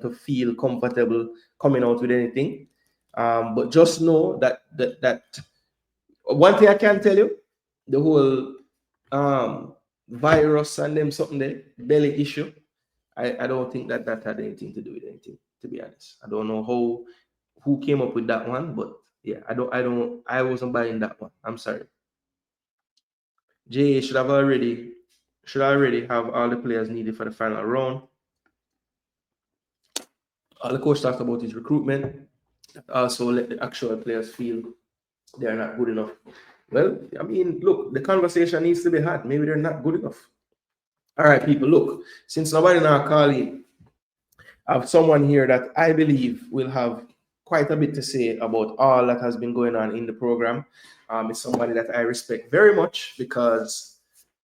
to feel comfortable coming out with anything. But just know that one thing I can tell you, the whole virus and them something there, belly issue, I don't think that had anything to do with anything, to be honest. I don't know who came up with that one, but yeah, I wasn't buying that one. I'm sorry. Jay should already have all the players needed for the final round. All the coach talked about his recruitment. Also let the actual players feel they're not good enough. Well, I mean, look, the conversation needs to be had. Maybe they're not good enough. All right, people, look, since nobody now calling, I have someone here that I believe will have quite a bit to say about all that has been going on in the program. It's somebody that I respect very much because,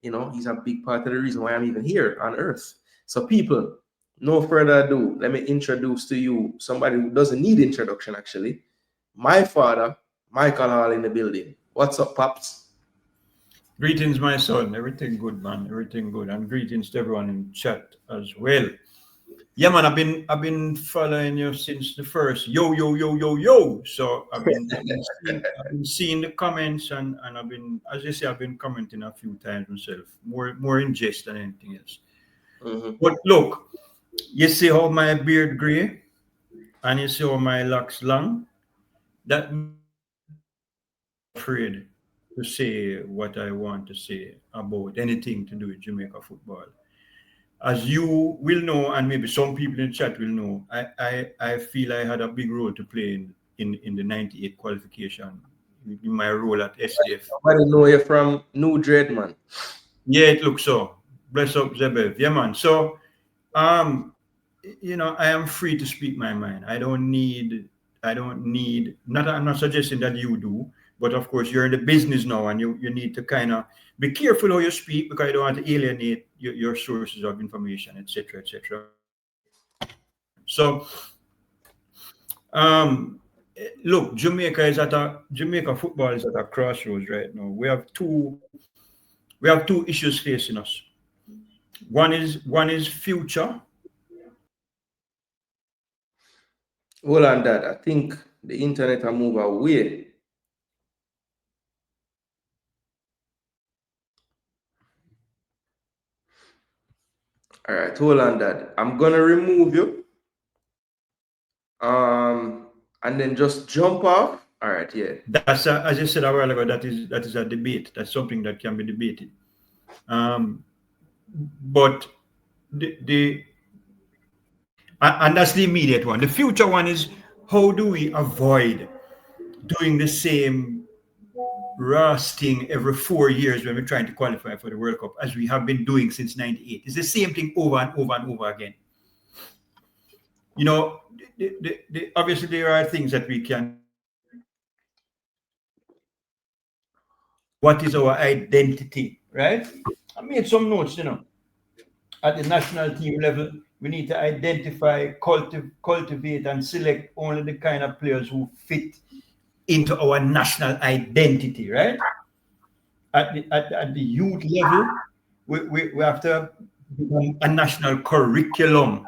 he's a big part of the reason why I'm even here on Earth. So, people, no further ado, let me introduce to you somebody who doesn't need introduction, actually. My father, Michael Hall, in the building. What's up, Pops? Greetings, my son. Everything good, man. Everything good. And greetings to everyone in chat as well. Yeah, man, I've been following you since the first yo. So I've been seeing the comments and I've been, as you say, I've been commenting a few times myself. More in jest than anything else. Mm-hmm. But look, you see how my beard gray and you see how my locks long. That afraid to say what I want to say about anything to do with Jamaica football. As you will know, and maybe some people in chat will know, I feel I had a big role to play in the 98 qualification in my role at SDF. I didn't know you from New Dread, man. Yeah, it looks so. Bless up, Zebev. Yeah, man. So, I am free to speak my mind. I'm not suggesting that you do, but of course you're in the business now and you need to kind of be careful how you speak because you don't want to alienate your sources of information, etc., etc. So, look, Jamaica football is at a crossroads right now. We have two issues facing us. One is future. Hold on, Dad. I think the internet will move away. All right, hold on, Dad. I'm gonna remove you. And then just jump off. All right, yeah. That's as I said a while ago. That is a debate. That's something that can be debated. But and that's the immediate one. The future one is how do we avoid doing the same rusting every 4 years when we're trying to qualify for the World Cup as we have been doing since '98. It's the same thing over and over and over again. Obviously there are things that we can. What is our identity, right? I made some notes, at the national team level, we need to identify, cultivate, and select only the kind of players who fit into our national identity, right? At the youth level, we have to become a national curriculum,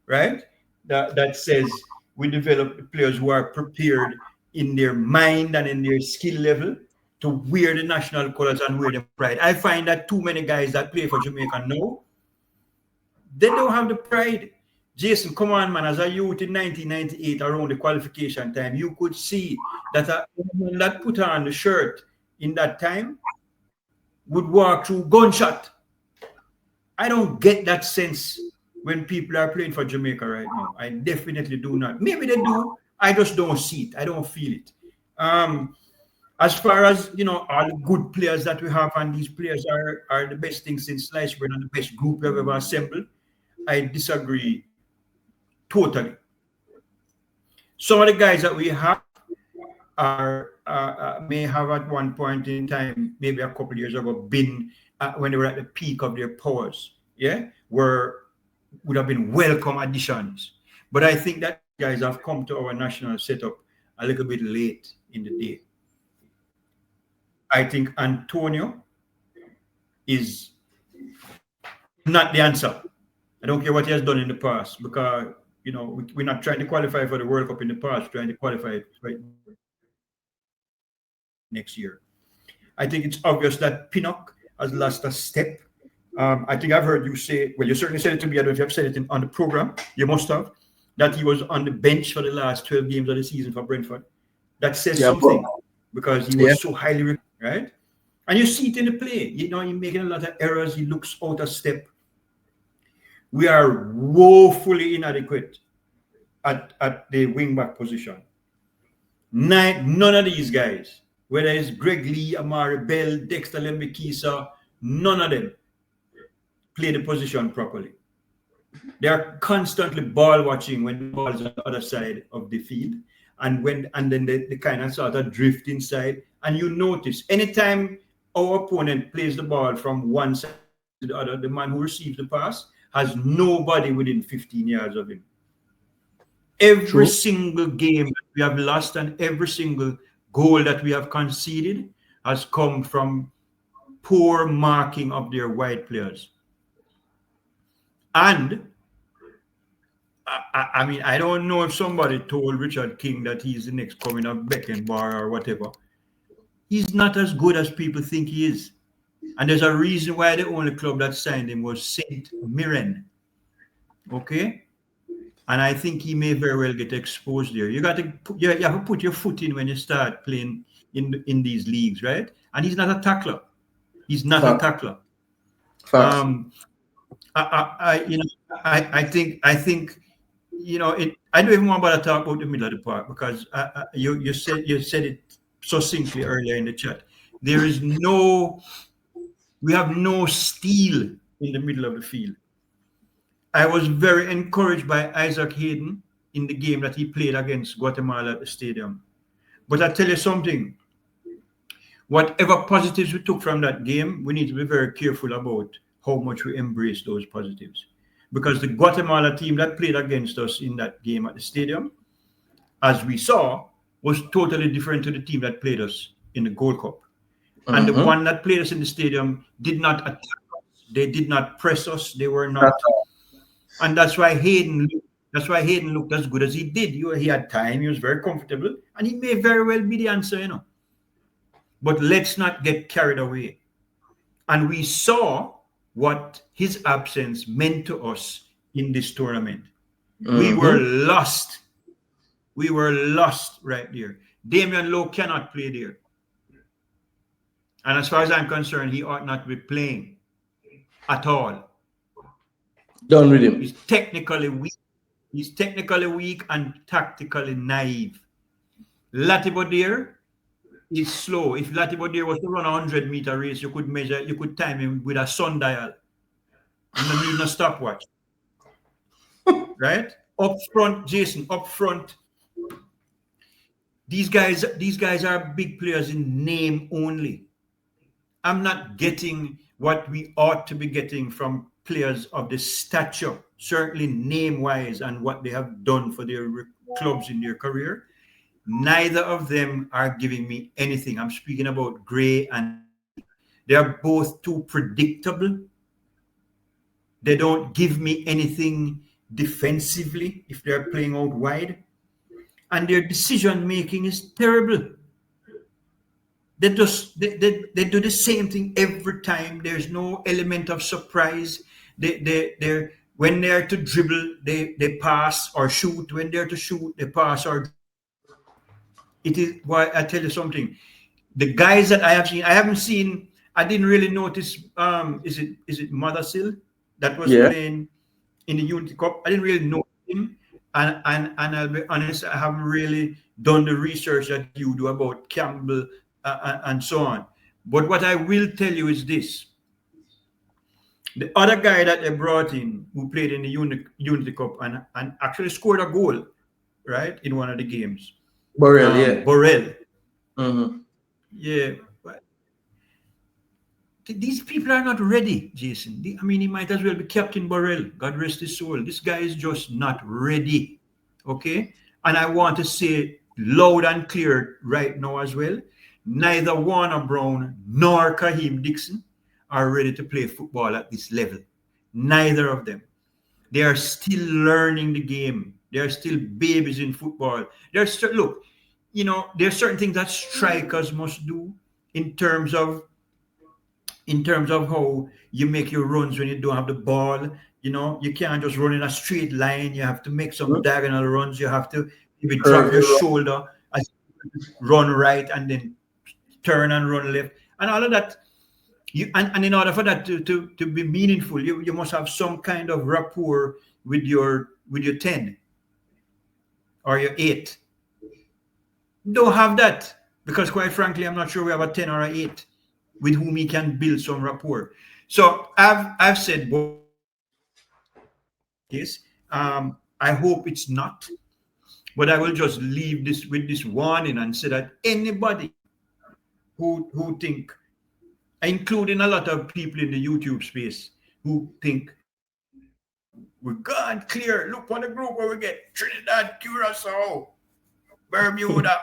right? That says we develop players who are prepared in their mind and in their skill level to wear the national colors and wear the pride. I find that too many guys that play for Jamaica now, they don't have the pride. Jason, come on, man. As a youth in 1998, around the qualification time, you could see that a woman that put on the shirt in that time would walk through gunshot. I don't get that sense when people are playing for Jamaica right now. I definitely do not. Maybe they do. I just don't see it. I don't feel it. As far as all the good players that we have, and these players are the best thing since sliced bread and the best group we've ever assembled, I disagree totally. Some of the guys that we have may have at one point in time, maybe a couple of years ago, been when they were at the peak of their powers, would have been welcome additions. But I think that guys have come to our national setup a little bit late in the day. I think Antonio is not the answer. I don't care what he has done in the past because we're not trying to qualify for the World Cup in the past, trying to qualify right next year. I think it's obvious that Pinnock has lost a step. I think I've heard you say, well, you certainly said it to me. I don't know if you have said it on the program. You must have, that he was on the bench for the last 12 games of the season for Brentford. That says something because he was so highly, right? And you see it in the play. He's making a lot of errors. He looks out of step. We are woefully inadequate at the wing-back position. None of these guys, whether it's Greg Lee, Amari Bell, Dexter Lembikisa, none of them play the position properly. They are constantly ball watching when the ball is on the other side of the field, and then they kind of sort of drift inside. And you notice anytime our opponent plays the ball from one side to the other, the man who receives the pass has nobody within 15 yards of him. Every single game that we have lost and every single goal that we have conceded has come from poor marking of their wide players. And I mean, I don't know if somebody told Richard King that he's the next coming of Beckenbauer or whatever. He's not as good as people think he is. And there's a reason why the only club that signed him was Saint Mirren. Okay? And I think he may very well get exposed there. You have to put your foot in when you start playing in these leagues, right? And he's not a tackler. He's not a tackler. I think I don't even want to talk about the middle of the park because you said it succinctly earlier in the chat. We have no steel in the middle of the field. I was very encouraged by Isaac Hayden in the game that he played against Guatemala at the stadium. But I tell you something, whatever positives we took from that game, we need to be very careful about how much we embrace those positives. Because the Guatemala team that played against us in that game at the stadium, as we saw, was totally different to the team that played us in the Gold Cup. And the one that played us in the stadium did not attack us. They did not press us. They were not. And that's why Hayden looked as good as he did. He had time. He was very comfortable. And he may very well be the answer, But let's not get carried away. And we saw what his absence meant to us in this tournament. We were lost. We were lost right there. Damian Lowe cannot play there. And as far as I'm concerned, he ought not be playing at all. Done with him. He's technically weak. He's technically weak and tactically naive. Latibeaudiere is slow. If Latibeaudiere was to run a 100-meter race, you could time him with a sundial. You don't need no stopwatch. Right? Up front, Jason, up front. These guys are big players in name only. I'm not getting what we ought to be getting from players of the stature, certainly name-wise, and what they have done for their clubs in their career. Neither of them are giving me anything. I'm speaking about Gray and they are both too predictable. They don't give me anything defensively if they're playing out wide. And their decision-making is terrible. They do the same thing every time. There's no element of surprise. When they're to dribble, they pass or shoot. When they're to shoot, they pass or. It is why I tell you something. The guys that I haven't seen. I didn't really notice. Is it Mothersill that was playing in the Unity Cup? I didn't really know him, and I'll be honest, I haven't really done the research that you do about Campbell and so on. But what I will tell you is this: the other guy that they brought in, who played in the Unity Cup and actually scored a goal, right, in one of the games. Borrell, Borrell. Mm-hmm. Yeah. These people are not ready, Jason. I mean, he might as well be Captain Borrell. God rest his soul. This guy is just not ready. Okay? And I want to say loud and clear right now as well, neither Warner Brown nor Kaheem Dixon are ready to play football at this level. Neither of them. They are still learning the game. They're still babies in football. Look, there's certain things that strikers must do in terms of how you make your runs when you don't have the ball. You can't just run in a straight line. You have to make some diagonal runs. You have to maybe drop your shoulder as you run right and then turn and run left and all of that. And in order for that to be meaningful, you must have some kind of rapport with your 10 or your 8. Don't have that, because quite frankly, I'm not sure we have a 10 or an 8 with whom he can build some rapport. So I've said this. I hope it's not, but I will just leave this with this warning and say that anybody who think, including a lot of people in the YouTube space, who think we're gone clear. Look what the group where we get Trinidad, Curacao, Bermuda.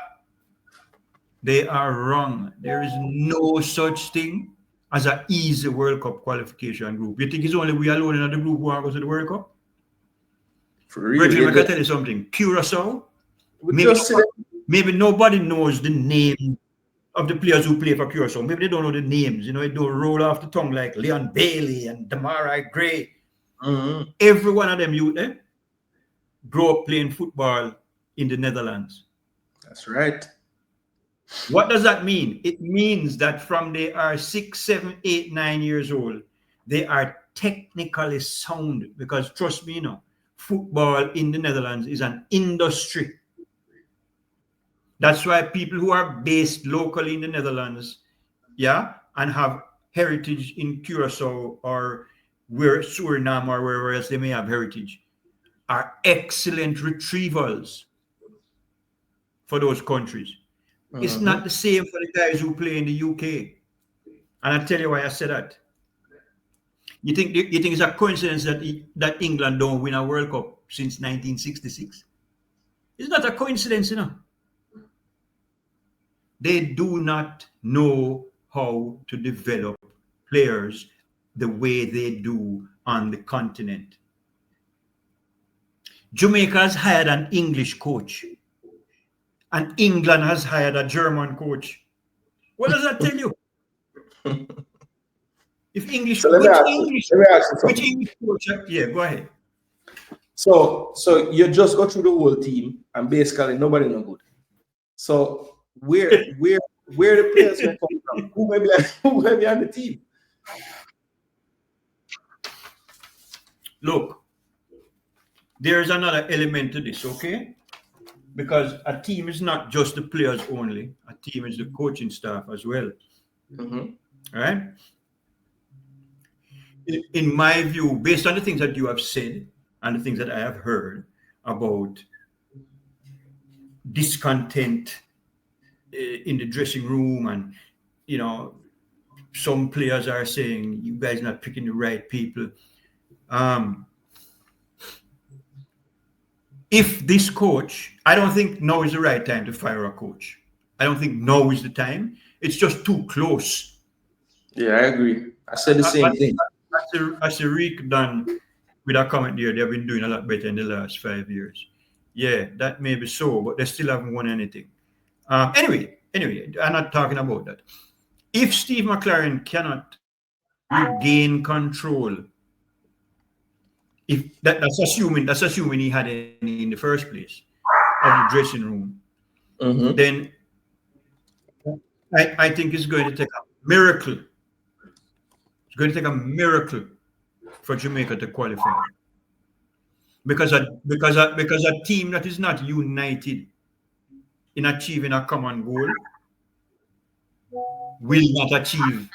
They are wrong. There is no such thing as an easy World Cup qualification group. You think it's only we alone in the group who are going to the World Cup? For real, Reggie, I can tell you something. Curacao, maybe nobody knows the name of the players who play for Curacao. Maybe they don't know the names. It don't roll off the tongue like Leon Bailey and Demarai Gray. Mm-hmm. Every one of them youth grow up playing football in the Netherlands. That's right. What does that mean? It means that from they are 6, 7, 8, 9 years old, they are technically sound, because trust me, football in the Netherlands is an industry. That's why people who are based locally in the Netherlands, and have heritage in Curacao or where Suriname or wherever else they may have heritage, are excellent retrievals for those countries. Mm-hmm. It's not the same for the guys who play in the UK. And I'll tell you why I say that. You think it's a coincidence that England don't win a World Cup since 1966? It's not a coincidence, They do not know how to develop players the way they do on the continent. Jamaica has hired an English coach, and England has hired a German coach. What does that tell you? If English, which English coach? Yeah, go ahead. So you just go through the whole team, and basically nobody no good. So where the players will come from? Who may be on the team? Look, there's another element to this, okay? Because a team is not just the players only. A team is the coaching staff as well. Mm-hmm. All right? In my view, based on the things that you have said and the things that I have heard about discontent in the dressing room, and some players are saying you guys are not picking the right people. If this coach, I don't think now is the right time to fire a coach. I don't think now is the time. It's just too close. Yeah, I agree. I said the same thing. As Rick done with a comment there, they've been doing a lot better in the last 5 years. Yeah, that may be so, but they still haven't won anything. Anyway, I'm not talking about that. If Steve McLaren cannot regain control, if that's assuming he had any in the first place of the dressing room, mm-hmm. then I think it's going to take a miracle. It's going to take a miracle for Jamaica to qualify, because a team that is not united in achieving a common goal will not achieve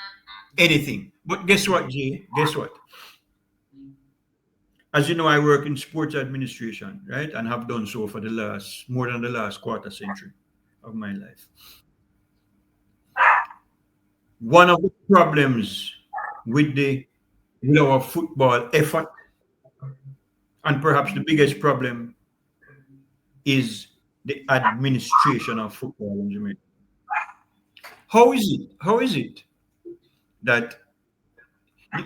anything. But guess what, Jay? Guess what? As you know, I work in sports administration, right? And have done so for more than the last quarter century of my life. One of the problems with our football effort, and perhaps the biggest problem, is the administration of football in Jamaica. How is it that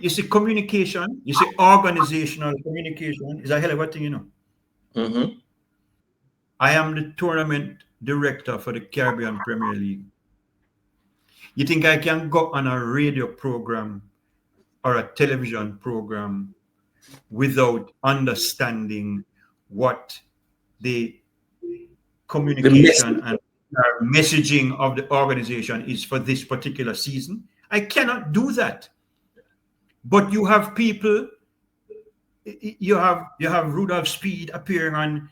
you see communication, you see organizational communication is a hell of a thing, Mm-hmm. I am the tournament director for the Caribbean Premier League. You think I can go on a radio program or a television program without understanding what the The message. communication and messaging of the organization is for this particular season? I cannot do that. But you have people, you have Rudolph Speed appearing on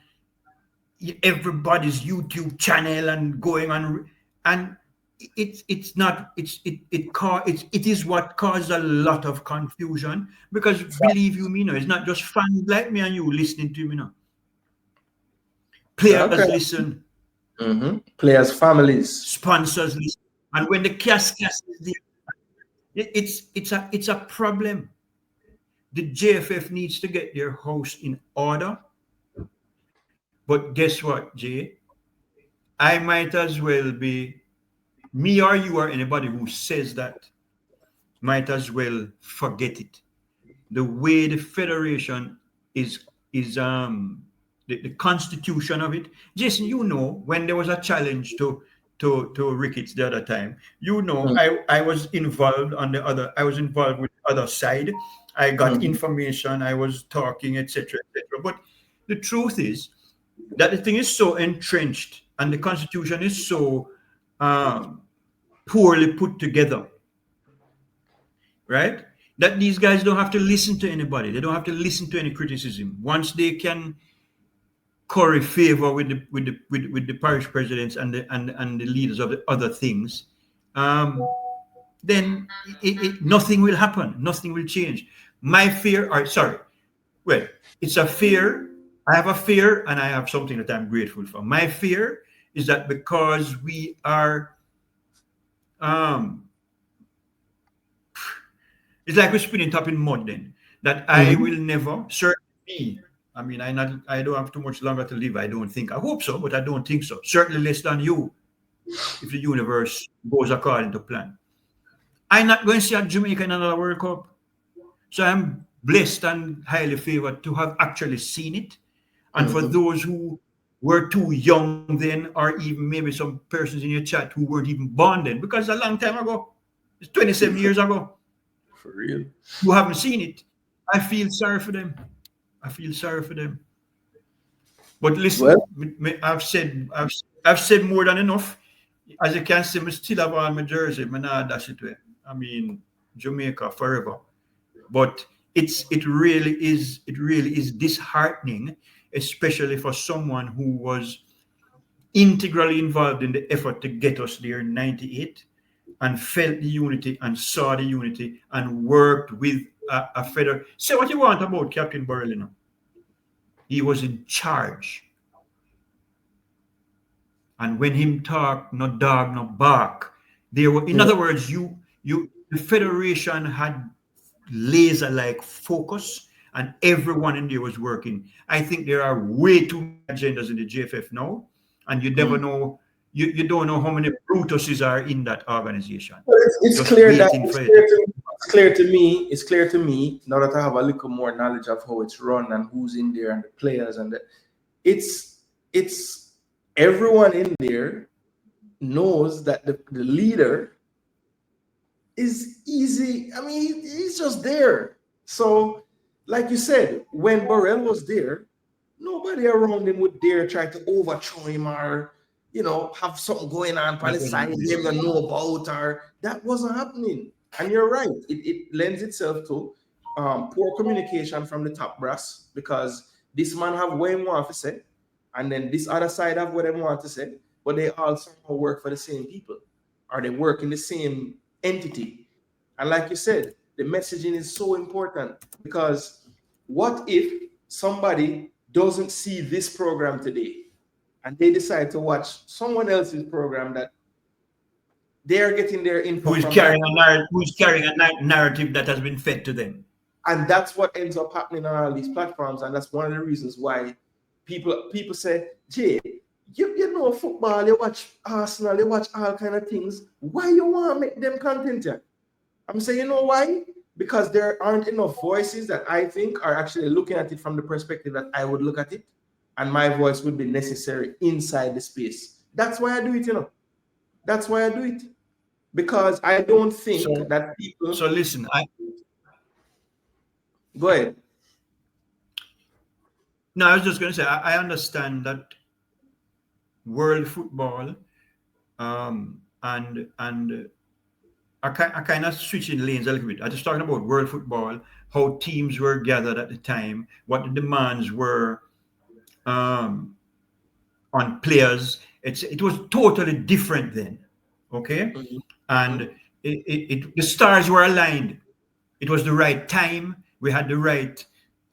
everybody's YouTube channel and going on, and it is what caused a lot of confusion, because believe you me, no, it's not just fans like me and you listening to me now. Players Okay. listen, Players' families. sponsors listen, and when the cascade is there, it's a problem. The JFF needs to get their house in order. But guess what, Jay? I might as well be, me or you or anybody who says that, might as well forget it. The way the federation is the constitution of it. Jason, you know, when there was a challenge to Ricketts the other time, you know, I was involved on the other, I was involved with the other side. I got information, I was talking, etc., etc. But the truth is that the thing is so entrenched and the constitution is so poorly put together, right? That these guys don't have to listen to anybody. They don't have to listen to any criticism. Once they can curry favor with the parish presidents and the leaders of the other things, then nothing will happen. Nothing will change. My fear, well, it's a fear. I have a fear, and I have something that I'm grateful for. My fear is that because we are, it's like we're spinning top in mud. Then that I will never, certainly. I mean, I don't have too much longer to live. I don't think. I hope so, but I don't think so. Certainly less than you, if the universe goes according to plan. I'm not going to see a Jamaica in another World Cup. So I'm blessed and highly favored to have actually seen it. And for those who were too young then, or even maybe some persons in your chat who weren't even born then, because a long time ago, it's 27 years ago. For real. Who haven't seen it, I feel sorry for them. I feel sorry for them. But listen, I've said more than enough. As you can see, I still have on my jersey. I'm not dash it away. I mean, Jamaica forever. But it really is disheartening, especially for someone who was integrally involved in the effort to get us there in '98 and felt the unity and saw the unity and worked with a federal. Say what you want about Captain Borrellino. He was in charge. And when him talk, no dog, no bark. There were, in other words, the federation had laser-like focus, and everyone in there was working. I think there are way too many agendas in the JFF now, and you never know. You don't know how many Brutuses are in that organization. Well, it's clear to me now that I have a little more knowledge of how it's run and who's in there and the players and it's everyone in there knows that the leader is easy. I mean, he's just there. So, like you said, when Burrell was there, nobody around him would dare try to overthrow him or, have something going on on the side him to know about, or that wasn't happening. And you're right. It lends itself to poor communication from the top brass, because this man have what he want to say, and then this other side have what they want to say, but they all somehow work for the same people, or they work in the same entity. And like you said, the messaging is so important, because what if somebody doesn't see this program today and they decide to watch someone else's program that they're getting their info who's carrying a narrative that has been fed to them? And that's what ends up happening on all these platforms. And that's one of the reasons why people say, Jay, you know football, you watch Arsenal, you watch all kind of things. Why you want to make them content here? I'm saying, you know why? Because there aren't enough voices that I think are actually looking at it from the perspective that I would look at it. and my voice would be necessary inside the space. That's why I do it, That's why I do it. Because I don't think that people. So listen, Go ahead. No, I was just going to say, I understand that world football, and I kind of switching lanes a little bit. I was talking about world football, how teams were gathered at the time, what the demands were on players. It was totally different then, okay? Mhm. And the stars were aligned. It was the right time. We had the right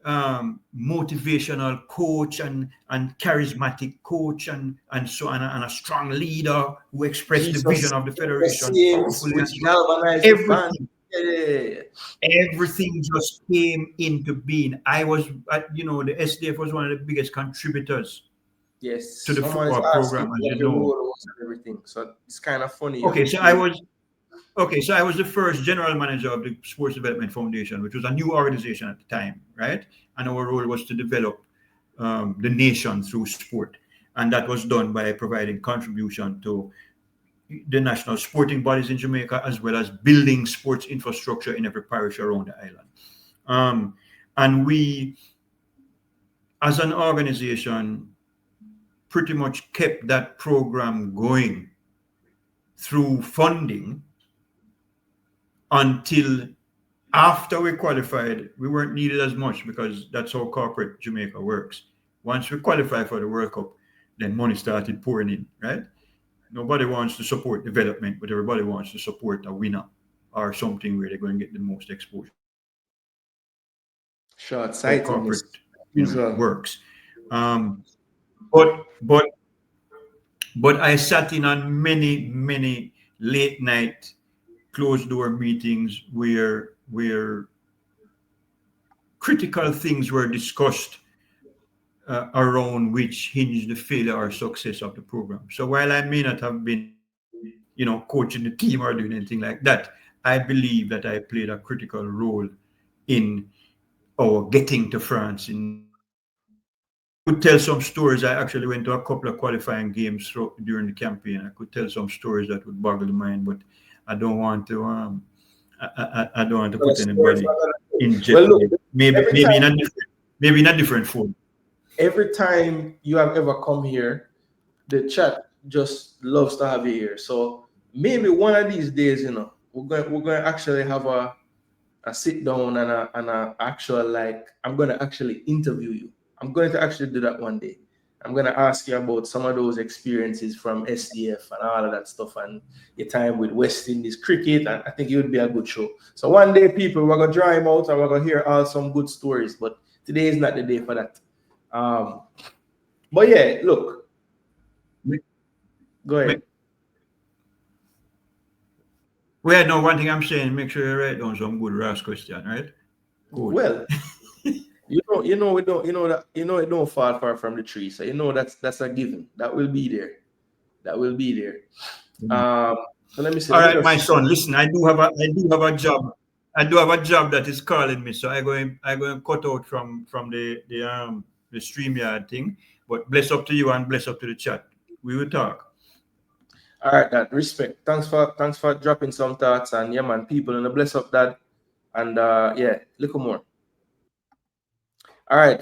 motivational coach and charismatic coach and so on, and a strong leader who expressed the vision Jesus, of the the federation Saints, powerfully. And which so galvanized the fans. everything, Yeah. everything just came into being. I was, the SDF was one of the biggest contributors Yes, to the someone is football asking program, as what you the know. role was and everything. So it's kind of funny. You Okay, have to so play. I was the first general manager of the Sports Development Foundation, which was a new organization at the time, right? And our role was to develop the nation through sport, and that was done by providing contribution to the national sporting bodies in Jamaica, as well as building sports infrastructure in every parish around the island. And we, as an organization, pretty much kept that program going through funding until after we qualified. We weren't needed as much because that's how corporate Jamaica works. Once we qualified for the World Cup, then money started pouring in, right? Nobody wants to support development, but everybody wants to support a winner or something where they're going to get the most exposure. Short How corporate, sightedness. Usual. works. But I sat in on many late night closed door meetings where critical things were discussed around which hinged the failure or success of the program. So while I may not have been, coaching the team or doing anything like that, I believe that I played a critical role in our getting to France. I could tell some stories. I actually went to a couple of qualifying games during the campaign. I could tell some stories that would boggle the mind, but I don't want to. I don't want to put anybody in Well, jeopardy. look, Maybe in a different form. every time you have ever come here, the chat just loves to have you here. So maybe one of these days, we're going to actually have a sit down and a actual, like, I'm going to actually interview you. I'm going to actually do that one day. I'm going to ask you about some of those experiences from SDF and all of that stuff and your time with West Indies cricket. And I think it would be a good show. So one day, people, we're going to draw him out and we're going to hear all some good stories. But today is not the day for that. But yeah, look. Go ahead. Well, no, one thing I'm saying, make sure you write down some good Ross question, right? Good. Well, we don't, it don't fall far from the tree. So that's a given. That will be there. So let me see. All right, my son. Listen, I do have a job. I do have a job that is calling me, so I'm going to cut out from the StreamYard thing. But bless up to you and bless up to the chat. We will talk. All right, Dad. Respect. Thanks for dropping some thoughts, and yeah, man, people, and bless up, Dad. And yeah, little more. All right.